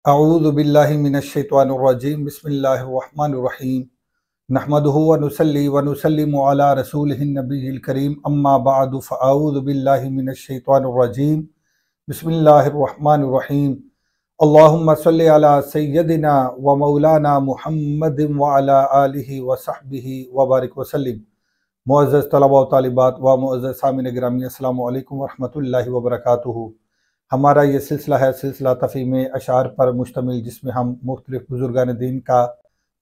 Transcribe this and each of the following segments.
अऊज़ु बिल्लाहि मिनश्शैतानिर्रजीम बिस्मिल्लाहिर्रहमानिर्रहीम नहमदुहु व नुसल्ली व नुसल्लिमु अला रसूलिहिन नबिय्यिल करीम अम्मा बअदु फ़अऊज़ु बिल्लाहि मिनश्शैतानिर्रजीम बिस्मिल्लाहिर्रहमानिर्रहीम अल्लाहुम्मा सल्लि अला सय्यदिना व मौलाना मुहम्मदिन व अला आलिहि व सहबिहि व बारिक व सल्लिम। मुअज़्ज़ज़ तलबा व तालिबात व मुअज़्ज़ज़ सामिन गिरामी, अस्सलामु अलैकुम व रहमतुल्लाहि व बरकातुहू। हमारा ये सिलसिला है सिलसिला तफ़हीम अशार पर मुश्तमिल, जिसमें हम मुख्तलिफ़ बुज़ुर्गान दीन का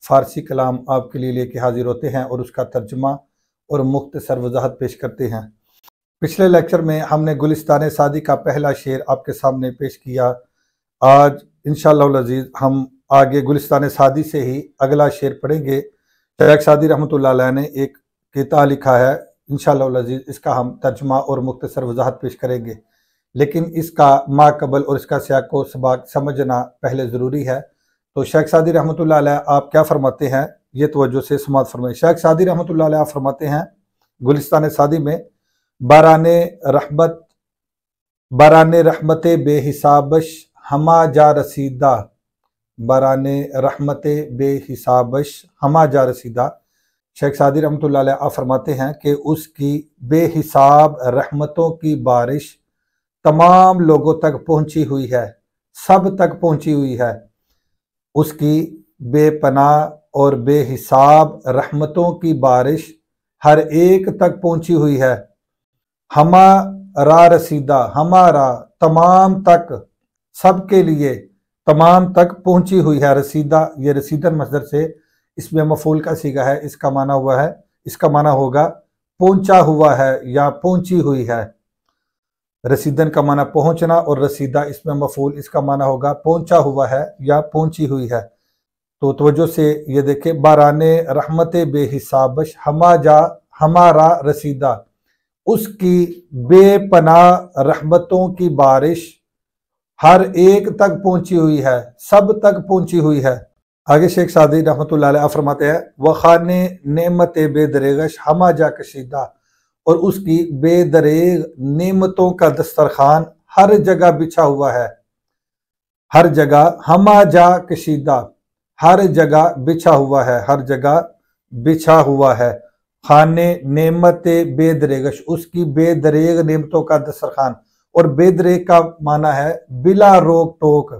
फ़ारसी कलाम आपके लिए लेके हाजिर होते हैं और उसका तर्जुमा और मुख्तसर वजाहत पेश करते हैं। पिछले लेक्चर में हमने गुलिस्तान सादी का पहला शेर आपके सामने पेश किया। आज इंशाअल्लाह अज़ीज़ हम आगे गुलिस्तान सादी से ही अगला शेर पढ़ेंगे। शेख सादी रहमतुल्लाह अलैह ने एक किताब लिखा है, इंशाअल्लाह अज़ीज़ इसका हम तर्जुमा और मुख्तसर वजाहत पेश करेंगे, लेकिन इसका माकबल और इसका सियाक व सबाक समझना पहले ज़रूरी है। तो शेख सादी रहमतुल्लाह अलैह आप क्या फरमाते हैं, ये तवज्जो से समाअत फरमाएं। शेख सादी रहमतुल्लाह अलैह फरमाते हैं गुलिस्तान सादी में, बाराने रहमते बेहिसाबश हमा जा रसीदा, बाराने रहमते बेहिसाबश हमा जा रसीदा। शेख सादी रहमतुल्लाह अलैह आप फरमाते हैं कि उसकी बेहिसाब रहमतों की बारिश तमाम लोगों तक पहुंची हुई है, सब तक पहुंची हुई है। उसकी बेपनाह और बेहिसाब रहमतों की बारिश हर एक तक पहुंची हुई है। हमारा रसीदा, हमारा तमाम तक, सबके लिए तमाम तक पहुंची हुई है। रसीदा ये रसीदन मसदर से इसमें मफूल का सीगा है, इसका माना होगा पहुंचा हुआ है या पहुंची हुई है। रसीदन का माना पहुंचना और रसीदा इसमें मफूल, इसका माना होगा पहुंचा हुआ है या पहुंची हुई है। तो तवज्जो से ये देखे, बाराने रहमते बेहिसाबश हमारा रसीदा, उसकी बेपनाह रहमतों की बारिश हर एक तक पहुंची हुई है, सब तक पहुंची हुई है। आगे शेख सादी रहमतुल्लाह अलैह फरमाते हैं, वखाने नेमत बेदरेगश हमा जा कशीदा, और उसकी बेदरेग नेमतों का दस्तरखान हर जगह बिछा हुआ है। हर जगह हमा जा कशीदा, हर जगह बिछा हुआ है, हर जगह बिछा हुआ है। खाने नेमत बेदरेगश, उसकी बेदरेग नेमतों का दस्तरखान, और बेदरेग का माना है बिला रोक टोक,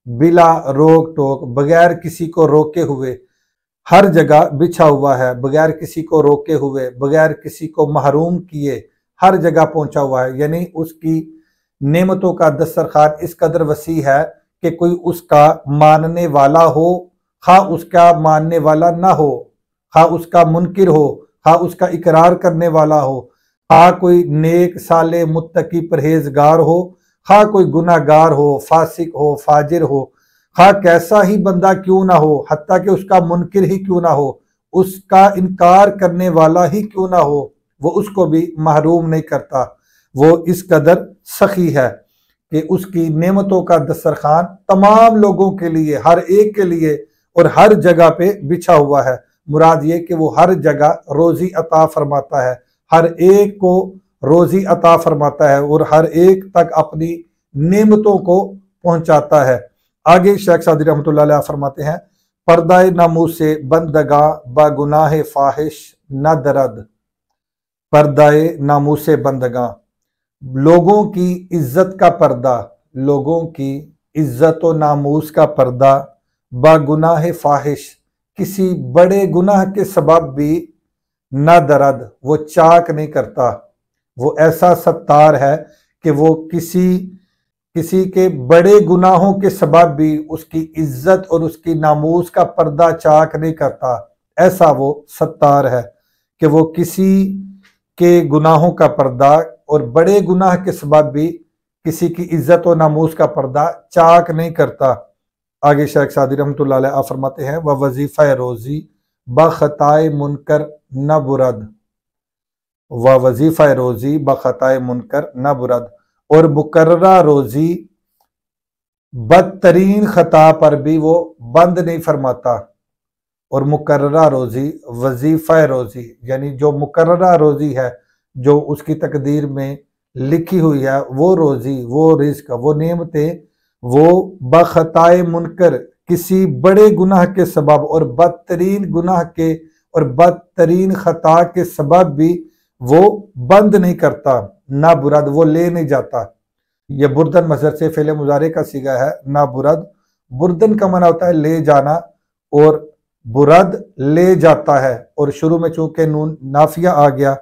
बिला रोक टोक, बगैर किसी को रोके हुए, हर जगह बिछा हुआ है, बगैर किसी को रोके हुए, बगैर किसी को महरूम किए, हर जगह पहुंचा हुआ है। यानी उसकी नेमतों का दस्तरखान इस कदर वसी है कि कोई उसका मानने वाला हो, खा उसका मानने वाला ना हो, खा उसका मुनकिर हो, खा उसका इकरार करने वाला हो, खा कोई नेक साले मुत्तकी परहेजगार हो, खा कोई गुनाहगार हो, फासिक हो, फाजिर हो, खा कैसा ही बंदा क्यों ना हो, हत्ता कि उसका मुनकिर ही क्यों ना हो, उसका इनकार करने वाला ही क्यों ना हो, वो उसको भी महरूम नहीं करता। वो इस कदर सखी है कि उसकी नेमतों का दस्तरखान तमाम लोगों के लिए, हर एक के लिए और हर जगह पे बिछा हुआ है। मुराद ये कि वो हर जगह रोजी अता फरमाता है, हर एक को रोजी अता फरमाता है और हर एक तक अपनी नेमतों को पहुंचाता है। आगे शेख सादी रहमतुल्लाह अलैह फरमाते हैं, पर्दाए नामूस से बंदगा बागुनाह फाहिश न दरद, पर्दाए नामूस से बंदगा, लोगों की इज्जत का पर्दा, लोगों की इज्जत व नामूस का पर्दा, बागुनाह फाहिश, किसी बड़े गुनाह के सबब भी न दरद, वो चाक नहीं करता। वो ऐसा सत्तार है कि वो किसी के बड़े गुनाहों के सबब भी उसकी इज्जत और उसकी नामूस का पर्दा चाक नहीं करता। ऐसा वो सत्तार है कि वो किसी के गुनाहों का पर्दा और बड़े गुनाह के सबब भी किसी की इज्जत और नामूस का पर्दा चाक नहीं करता। आगे शेख सादी रहमतुल्लाह अलैह फरमाते हैं, वह वजीफ़ा रोज़ी बख़ताए मुनकर न बुरद, व वजीफ़ा रोज़ी बख़ताए मुनकर न बुरद, और मुकर्ररा रोज़ी बदतरीन खता पर भी वो बंद नहीं फरमाता। और मुकर्ररा रोज़ी, वजीफ़ा रोज़ी यानी जो मुकर्ररा रोज़ी है, जो उसकी तकदीर में लिखी हुई है, वो रोज़ी, वो रिज़्क, वो नेमतें वो बखताए मुनकर किसी बड़े गुनाह के सबब और बदतरीन गुनाह के और बदतरीन खता के सबब भी वो बंद नहीं करता, ना बुरद वो ले नहीं जाता। ये बुरदन मसदर से फेले मुजारे का सीगा है, ना बुरद। बुरदन का माना होता है ले जाना और बुरद ले जाता है, और शुरू में चूंकि नून नाफिया आ गया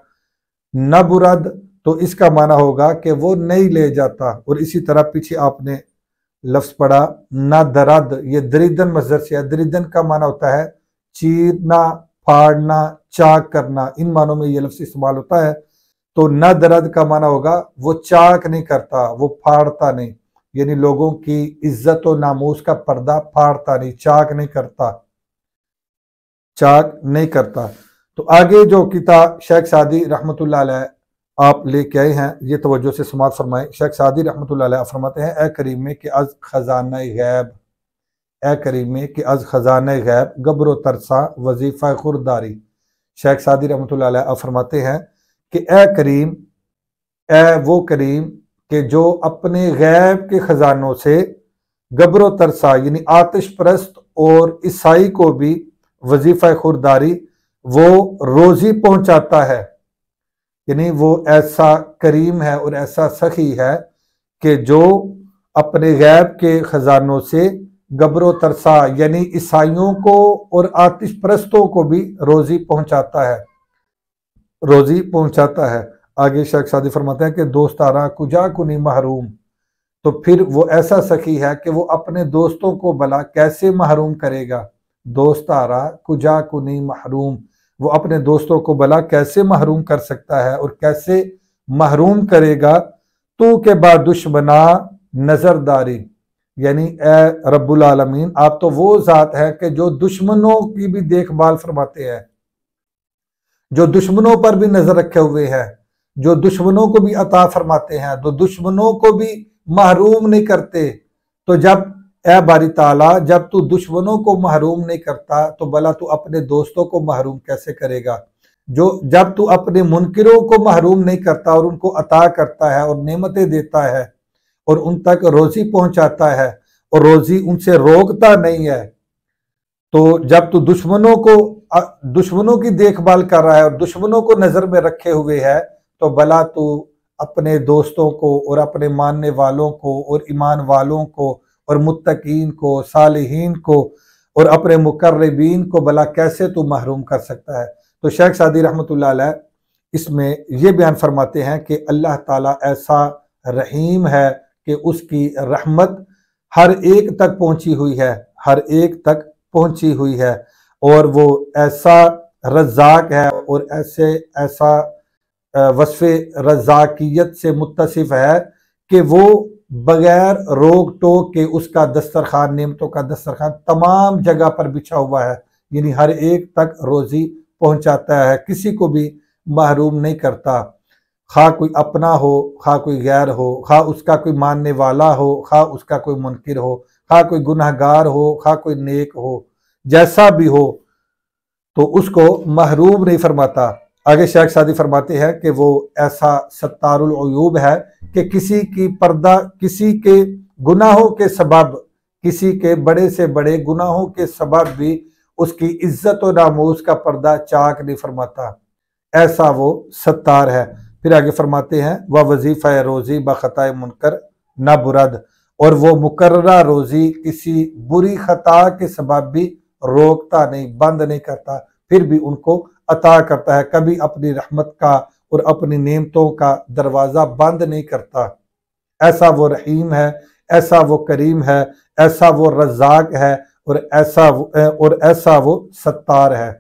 न बुरद, तो इसका माना होगा कि वो नहीं ले जाता। और इसी तरह पीछे आपने लफ्ज पढ़ा ना दरद, ये दरिदन मसदर से है। दरिदन का माना होता है चीरना, फाड़ना, चाक करना, इन मानों में ये लफ्ज इस्तेमाल होता है। तो न दरद का माना होगा वो चाक नहीं करता, वो फाड़ता नहीं, यानी लोगों की इज्जत और नामूस का पर्दा फाड़ता नहीं, चाक नहीं करता, चाक नहीं करता। तो आगे जो किताब शेख सादी रहमतुल्लाह अलैह आप लेके आए हैं, ये तवज्जो से समात फरमाएं। शेख सादी रहमतुल्लाह अलैह फरमाते हैं, ए करीम के अज खजाना गैब, ए करीम के अज खजाना गैब गब्र तरसा वजीफ़ा खुरदारी। शेख सादी रहमतुल्लाह अलैह फरमाते हैं कि ए करीम, ए वो करीम के जो अपने गैब के खजानों से गब्र तरसा यानी आतिश परस्त और ईसाई को भी वजीफ़ा खुरदारी वो रोजी पहुंचाता है। यानी वो ऐसा करीम है और ऐसा सखी है कि जो अपने गैब के खजानों से गब्रो तरसा यानी ईसाइयों को और आतिश परस्तों को भी रोजी पहुंचाता है, रोजी पहुंचाता है। आगे शेख सादी फरमाते हैं कि दोस्तारा कुजा कुनी महरूम, तो फिर वो ऐसा सखी है कि वो अपने दोस्तों को भला कैसे महरूम करेगा। दोस्तारा कुजा कुनी महरूम, वो अपने दोस्तों को भला कैसे महरूम कर सकता है और कैसे महरूम करेगा। तू के बाद दुश्मना नजरदारी, यानी ए रब्बुल आलमीन आप तो वो जात है कि जो दुश्मनों की भी देखभाल फरमाते हैं, जो दुश्मनों पर भी नजर रखे हुए हैं, जो दुश्मनों को भी अता फरमाते हैं, तो दुश्मनों को भी महरूम नहीं करते। तो जब ए बारी ताला जब तू दुश्मनों को महरूम नहीं करता तो भला तू अपने दोस्तों को महरूम कैसे करेगा। जो जब तू अपने मुनकिरों को महरूम नहीं करता और उनको अता करता है और नेमतें देता है और उन तक रोजी पहुंचाता है और रोजी उनसे रोकता नहीं है, तो जब तू दुश्मनों की देखभाल कर रहा है और दुश्मनों को नजर में रखे हुए है, तो भला तू अपने दोस्तों को और अपने मानने वालों को और ईमान वालों को और मुत्तकीन को, सालिहीन को और अपने मुकर्रबीन को भला कैसे तू महरूम कर सकता है। तो शेख सादी रहमतुल्लाह अलैह इसमें यह बयान फरमाते हैं कि अल्लाह ताला ऐसा रहीम है कि उसकी रहमत हर एक तक पहुंची हुई है, हर एक तक पहुंची हुई है, और वो ऐसा रज़ाक है और ऐसा वस्फ़े रज़ाकियत से मुत्तसिफ है कि वो बगैर रोक टोक के उसका दस्तरखान, नेमतों का दस्तरखान तमाम जगह पर बिछा हुआ है, यानी हर एक तक रोजी पहुंचाता है, किसी को भी महरूम नहीं करता। खा कोई अपना हो, खा कोई गैर हो, खा उसका कोई मानने वाला हो, खा उसका कोई मुनकिर हो, खा कोई गुनहगार हो, खा कोई नेक हो, जैसा भी हो, तो उसको महरूम नहीं फरमाता। आगे शेख सादी फरमाते हैं कि वो ऐसा सत्तारुल उयूब है कि किसी की पर्दा, किसी के गुनाहों के सबब, किसी के बड़े से बड़े गुनाहों के सबब भी उसकी इज्जत और नामूस का पर्दा चाक नहीं फरमाता, ऐसा वो सत्तार है। फिर आगे फरमाते हैं वह वजीफ़ा रोजी बखताए मुनकर न बुरद, और वो मुकर्ररा रोजी किसी बुरी खता के सबब भी रोकता नहीं, बंद नहीं करता, फिर भी उनको अता करता है, कभी अपनी रहमत का और अपनी नेमतों का दरवाज़ा बंद नहीं करता। ऐसा वो रहीम है, ऐसा वो करीम है, ऐसा वो रज़ाक है और ऐसा वो सत्तार है।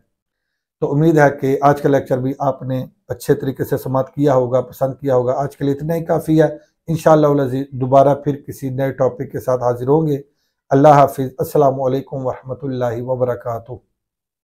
तो उम्मीद है कि आज का लेक्चर भी आपने अच्छे तरीके से समाप्त किया होगा, पसंद किया होगा। आज के लिए इतना ही काफ़ी है। इंशाअल्लाह दोबारा फिर किसी नए टॉपिक के साथ हाजिर होंगे। अल्लाह हाफिज़। अस्सलामु अलैकुम वरहमतुल्लाहि वबरकातुहू।